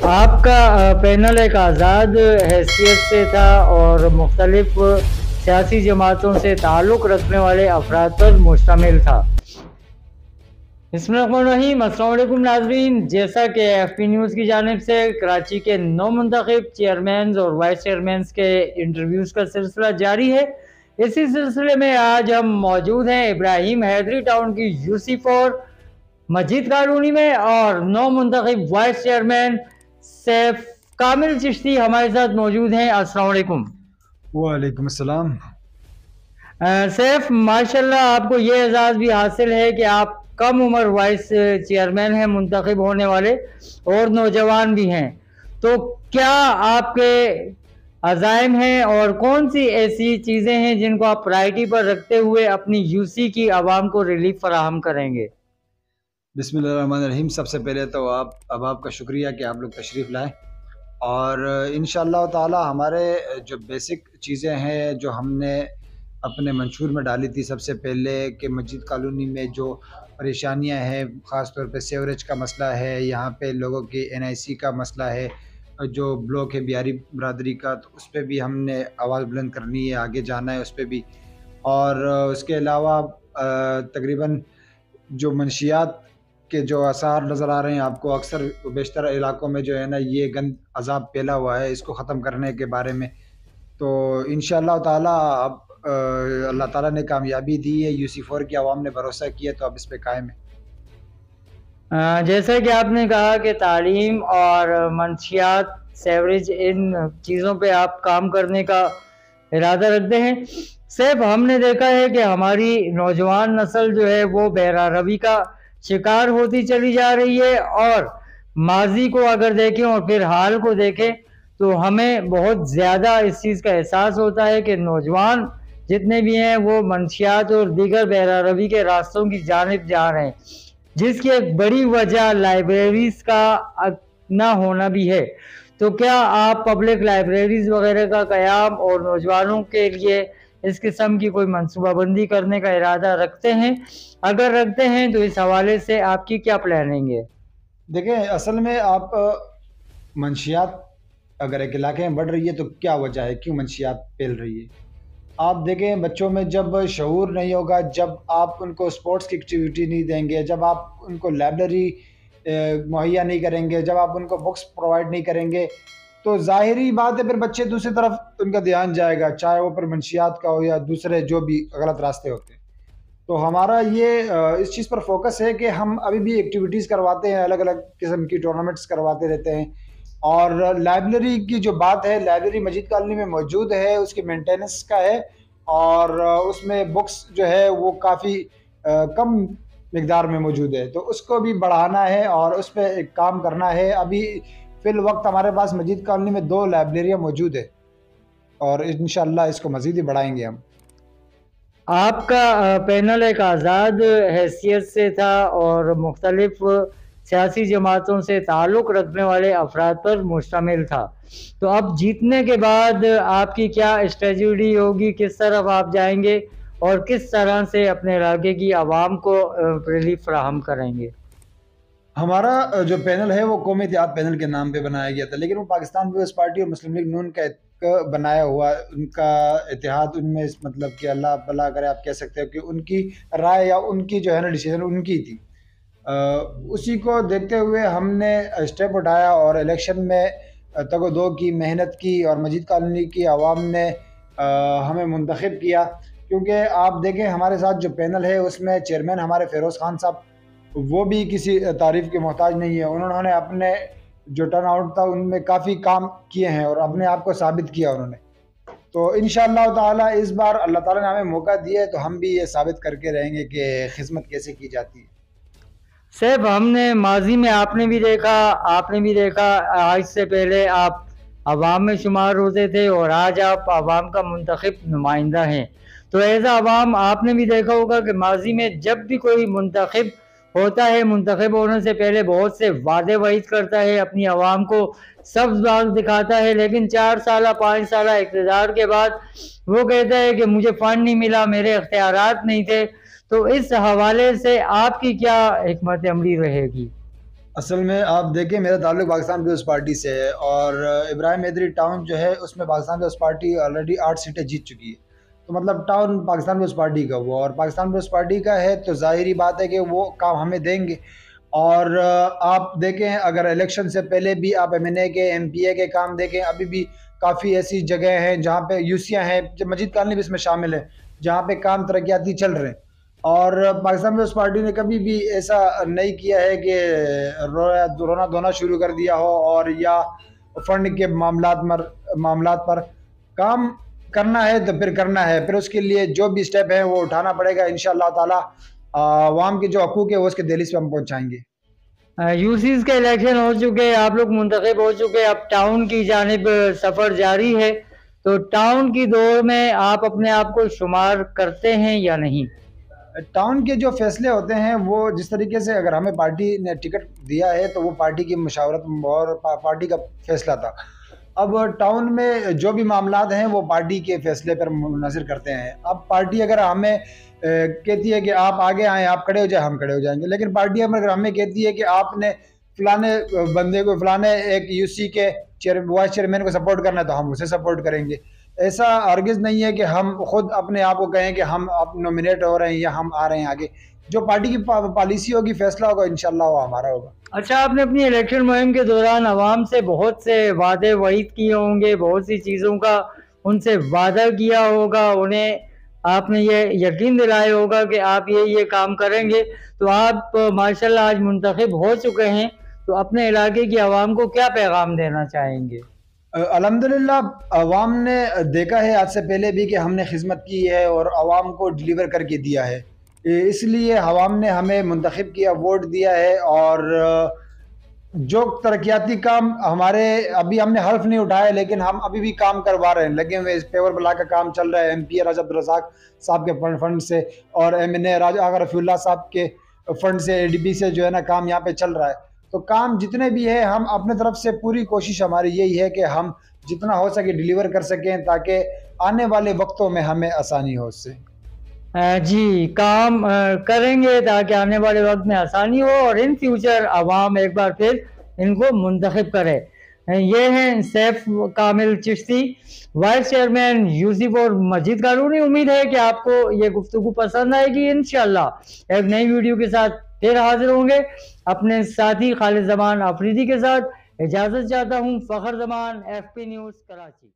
آپ کا پینل ایک آزاد حیثیت سے تھا اور مختلف سیاسی جماعتوں سے تعلق رکھنے والے افراد پر مشتمل تھا۔ بسم اللہ الرحمن الرحیم۔ السلام علیکم ناظرین، جیسا کہ ایف پی نیوز کی جانب سے کراچی کے نو منتخب چیئرمینز اور وائس چیئرمینز کے انٹرویوز کا سلسلہ جاری ہے، اسی سلسلے میں آج ہم موجود ہیں ابراہیم حیدری ٹاؤن کی UC4 مجید کالونی میں، اور نو منتخب وائس چیئرمین سیف کامل چشتی ہمارے ساتھ موجود ہیں۔ السلام علیکم۔ وعلیکم السلام۔ سیف، ماشاءاللہ آپ کو یہ اعزاز بھی حاصل ہے کہ آپ کم عمر وائس چیئرمین ہیں منتخب ہونے والے، اور نوجوان بھی ہیں، تو کیا آپ کے عزائم ہیں اور کون سی ایسی چیزیں ہیں جن کو آپ پرائرٹی پر رکھتے ہوئے اپنی UC کی عوام کو ریلیف فراہم کریں گے؟ بسم اللہ الرحمن الرحیم۔ سب سے پہلے تو آپ کا شکریہ کہ آپ لوگ تشریف لائیں، اور انشاءاللہ تعالی ہمارے جو بیسک چیزیں ہیں جو ہم نے اپنے منشور میں ڈالی تھی، سب سے پہلے کہ مجید کالونی میں جو پریشانیاں ہیں، خاص طور پہ سیوریج کا مسئلہ ہے، یہاں پہ لوگوں کی NIC کا مسئلہ ہے، جو بلاک ہے بیاری برادری کا، تو اس پہ بھی ہم نے آواز بلند کرنی ہے، آگے جانا ہے اس پہ بھی۔ اور اس کے علاوہ تقریباً جو منشیات کے جو آثار نظر آ رہے ہیں آپ کو، اکثر بیشتر علاقوں میں جو ہے نا یہ گند عذاب پھیلا ہوا ہے، اس کو ختم کرنے کے بارے میں تو انشاءاللہ تعالی اب اللہ تعالیٰ نے کامیابی دی ہے، UC4 کی عوام نے بھروسہ کیا، تو اب اس پہ قائم ہے۔ جیسا کہ آپ نے کہا کہ تعلیم اور منشیات، سیوریج، ان چیزوں پہ آپ کام کرنے کا ارادہ رکھتے ہیں، صرف ہم نے دیکھا ہے کہ ہماری نوجوان نسل جو ہے وہ بہرہ روی کا شکار ہوتی چلی جا رہی ہے، اور ماضی کو اگر دیکھیں اور پھر حال کو دیکھیں تو ہمیں بہت زیادہ اس چیز کا احساس ہوتا ہے کہ نوجوان جتنے بھی ہیں وہ منشیات اور دیگر بہرہ روی کے راستوں کی جانب جا رہے ہیں، جس کی ایک بڑی وجہ لائبریریز کا نہ ہونا بھی ہے۔ تو کیا آپ پبلک لائبریریز وغیرہ کا قیام اور نوجوانوں کے لیے اس قسم کی کوئی منصوبہ بندی کرنے کا ارادہ رکھتے ہیں؟ اگر رکھتے ہیں تو اس حوالے سے آپ کی کیا پلاننگ ہے؟ دیکھیں، اصل میں آپ منشیات اگر ایک علاقے میں بڑھ رہی ہے تو کیا وجہ ہے، کیوں منشیات پھیل رہی ہے؟ آپ دیکھیں، بچوں میں جب شعور نہیں ہوگا، جب آپ ان کو سپورٹس کی ایکٹیویٹی نہیں دیں گے، جب آپ ان کو لائبریری مہیا نہیں کریں گے، جب آپ ان کو بکس پرووائڈ نہیں کریں گے، تو ظاہری بات ہے پھر بچے دوسری طرف ان کا دھیان جائے گا، چاہے وہ پر منشیات کا ہو یا دوسرے جو بھی غلط راستے ہوتے ہیں۔ تو ہمارا یہ اس چیز پر فوکس ہے کہ ہم ابھی بھی ایکٹیویٹیز کرواتے ہیں، الگ الگ قسم کی ٹورنامنٹس کرواتے رہتے ہیں، اور لائبریری کی جو بات ہے، لائبریری مجید کالونی میں موجود ہے، اس کی مینٹیننس کا ہے، اور اس میں بکس جو ہے وہ کافی کم مقدار میں موجود ہے، تو اس کو بھی بڑھانا ہے اور اس پہ ایک کام کرنا ہے۔ ابھی فی الوقت ہمارے پاس مجید کالونی میں 2 لائبریریاں موجود ہے، اور انشاءاللہ اس کو مزید ہی بڑھائیں گے ہم۔ آپ کا پینل ایک آزاد حیثیت سے تھا اور مختلف سیاسی جماعتوں سے تعلق رکھنے والے افراد پر مشتمل تھا، تو اب جیتنے کے بعد آپ کی کیا اسٹریٹجی ہوگی؟ کس طرف آپ جائیں گے اور کس طرح سے اپنے علاقے کی عوام کو ریلیف فراہم کریں گے؟ ہمارا جو پینل ہے وہ قومی اتحاد پینل کے نام پہ بنایا گیا تھا، لیکن وہ پاکستان پیپلز پارٹی اور مسلم لیگ نون کا بنایا ہوا، ان کا اتحاد ان میں، مطلب کہ اللہ بھلا کرے، آپ کہہ سکتے ہو کہ ان کی رائے یا ان کی جو ہے نا ڈیسیجن ان کی تھی، اسی کو دیکھتے ہوئے ہم نے اسٹیپ اٹھایا اور الیکشن میں تگ و دو کی، محنت کی، اور مجید کالونی کی عوام نے ہمیں منتخب کیا، کیونکہ آپ دیکھیں ہمارے ساتھ جو پینل ہے اس میں چیئرمین ہمارے فیروز خان صاحب، وہ بھی کسی تعریف کے محتاج نہیں ہے، انہوں نے اپنے جو ٹرن آؤٹ تھا ان میں کافی کام کیے ہیں اور اپنے آپ کو ثابت کیا انہوں نے، تو انشاءاللہ تعالی اس بار اللہ تعالی نے ہمیں موقع دیا ہے تو ہم بھی یہ ثابت کر کے رہیں گے کہ خدمت کیسے کی جاتی ہے۔ صاحب، ہم نے ماضی میں آپ نے بھی دیکھا آج سے پہلے آپ عوام میں شمار ہوتے تھے اور آج آپ عوام کا منتخب نمائندہ ہیں، تو ایسا عوام آپ نے بھی دیکھا ہوگا کہ ماضی میں جب بھی کوئی منتخب ہوتا ہے، منتخب ہونے سے پہلے بہت سے وعدے وعید کرتا ہے، اپنی عوام کو سبز باغ دکھاتا ہے، لیکن 4 سالہ 5 سالہ اقتدار کے بعد وہ کہتا ہے کہ مجھے فنڈ نہیں ملا، میرے اختیارات نہیں تھے، تو اس حوالے سے آپ کی کیا حکمت عملی رہے گی؟ اصل میں آپ دیکھیں میرا تعلق پاکستان پیپلز پارٹی سے ہے، اور ابراہیم حیدری ٹاؤن جو ہے اس میں پاکستان پیپلز پارٹی آلریڈی 8 سیٹیں جیت چکی ہے، تو مطلب ٹاؤن پاکستان پیپلز پارٹی کا وہ، اور پاکستان پیپلز پارٹی کا ہے تو ظاہری بات ہے کہ وہ کام ہمیں دیں گے۔ اور آپ دیکھیں اگر الیکشن سے پہلے بھی آپ ایم این اے کے ایم پی اے کے کام دیکھیں، ابھی بھی کافی ایسی جگہیں ہیں جہاں پہ یوسیاں ہیں، مجید کالونی بھی اس میں شامل ہے، جہاں پہ کام ترقیاتی چل رہے ہیں۔ اور پاکستان پیپلز پارٹی نے کبھی بھی ایسا نہیں کیا ہے کہ رونا دھونا شروع کر دیا ہو، اور یا فنڈ کے معاملات پر کام کرنا ہے تو پھر کرنا ہے، پھر اس کے لیے جو بھی سٹیپ ہے وہ اٹھانا پڑے گا انشاءاللہ تعالی۔ عوام کے جو حقوق ہے وہ اس کے دہلیز پہ ہم پہنچائیں گے۔ یوسیز کے الیکشن ہو چکے، آپ لوگ منتخب ہو چکے، اب ٹاؤن کی جانب سفر جاری ہے، تو ٹاؤن کی دوڑ میں آپ اپنے آپ کو شمار کرتے ہیں یا نہیں؟ ٹاؤن کے جو فیصلے ہوتے ہیں وہ جس طریقے سے اگر ہمیں پارٹی نے ٹکٹ دیا ہے تو وہ پارٹی کی مشاورت اور پارٹی کا فیصلہ تھا۔ اب ٹاؤن میں جو بھی معاملات ہیں وہ پارٹی کے فیصلے پر منحصر کرتے ہیں۔ اب پارٹی اگر ہمیں کہتی ہے کہ آپ آگے آئیں، آپ کھڑے ہو جائیں، ہم کھڑے ہو جائیں گے، لیکن پارٹی اگر ہمیں کہتی ہے کہ آپ نے فلانے بندے کو، فلانے ایک یو سی کے وائس چیئرمین کو سپورٹ کرنا ہے تو ہم اسے سپورٹ کریں گے۔ ایسا ہرگز نہیں ہے کہ ہم خود اپنے آپ کو کہیں کہ ہم اب نومینیٹ ہو رہے ہیں یا ہم آ رہے ہیں آگے۔ جو پارٹی کی پالیسی ہوگی، فیصلہ ہوگا، انشاءاللہ وہ ہمارا ہوگا۔ اچھا، آپ نے اپنی الیکشن مہم کے دوران عوام سے بہت سے وعدے وعید کیے ہوں گے، بہت سی چیزوں کا ان سے وعدہ کیا ہوگا، انہیں آپ نے یہ یقین دلائے ہوگا کہ آپ یہ کام کریں گے، تو آپ ماشاءاللہ آج منتخب ہو چکے ہیں، تو اپنے علاقے کی عوام کو کیا پیغام دینا چاہیں گے؟ الحمدللہ عوام نے دیکھا ہے آج سے پہلے بھی کہ ہم نے خدمت کی ہے اور عوام کو ڈیلیور کر کے دیا ہے، اس لیے عوام نے ہمیں منتخب کیا، ووٹ دیا ہے۔ اور جو ترقیاتی کام ہمارے ابھی ہم نے حلف نہیں اٹھایا، لیکن ہم ابھی بھی کام کروا رہے ہیں، لگے ہوئے، پیور بلاک کا کام چل رہا ہے ایم پی اے راجہ عبدالرزاق صاحب کے فنڈ سے، اور ایم این اے راجہ آغا رفیع اللہ صاحب کے فنڈ سے، اے ڈی بی سے جو ہے نا کام یہاں پہ چل رہا ہے۔ تو کام جتنے بھی ہیں ہم اپنے طرف سے پوری کوشش ہماری یہی ہے کہ ہم جتنا ہو سکے ڈیلیور کر سکیں، تاکہ آنے والے وقتوں میں ہمیں آسانی ہو اس سے۔ جی، کام کریں گے تاکہ آنے والے وقت میں آسانی ہو، اور ان فیوچر عوام ایک بار پھر ان کو منتخب کرے۔ یہ ہیں سیف کامل چشتی، وائس چیئرمین یوسف اور مجید کالونی۔ امید ہے کہ آپ کو یہ گفتگو پسند آئے گی۔ انشاءاللہ ایک نئی ویڈیو کے ساتھ پھر حاضر ہوں گے۔ اپنے ساتھی خالد زمان آفریدی کے ساتھ اجازت چاہتا ہوں۔ فخر زمان، ایف پی نیوز، کراچی۔